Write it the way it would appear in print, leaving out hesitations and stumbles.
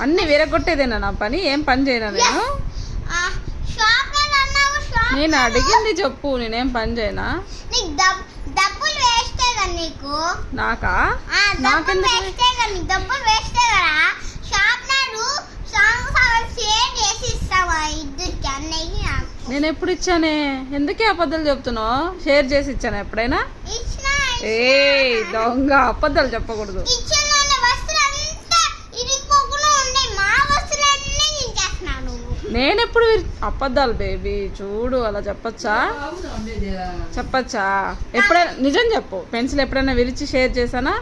అన్ని విరగొట్టేదేనా నా పని? ఏం పని చేయనా నేను? నేను అడిగింది చెప్పు, నేనేం పని చేయనా? నాకా? నేను ఎప్పుడు ఇచ్చానే? ఎందుకే అబద్ధాలు చెప్తున్నావు? షేర్ చేసి ఇచ్చాను ఎప్పుడైనా? ఏ దొంగ, అబద్ధాలు చెప్పకూడదు. నేనెప్పుడు అబద్ధాలు బేబీ? చూడు, అలా చెప్పచ్చా? చెప్పచ్చా? ఎప్పుడైనా నిజం చెప్పు. పెన్సిల్ ఎప్పుడైనా విరిచి షేర్ చేశానా?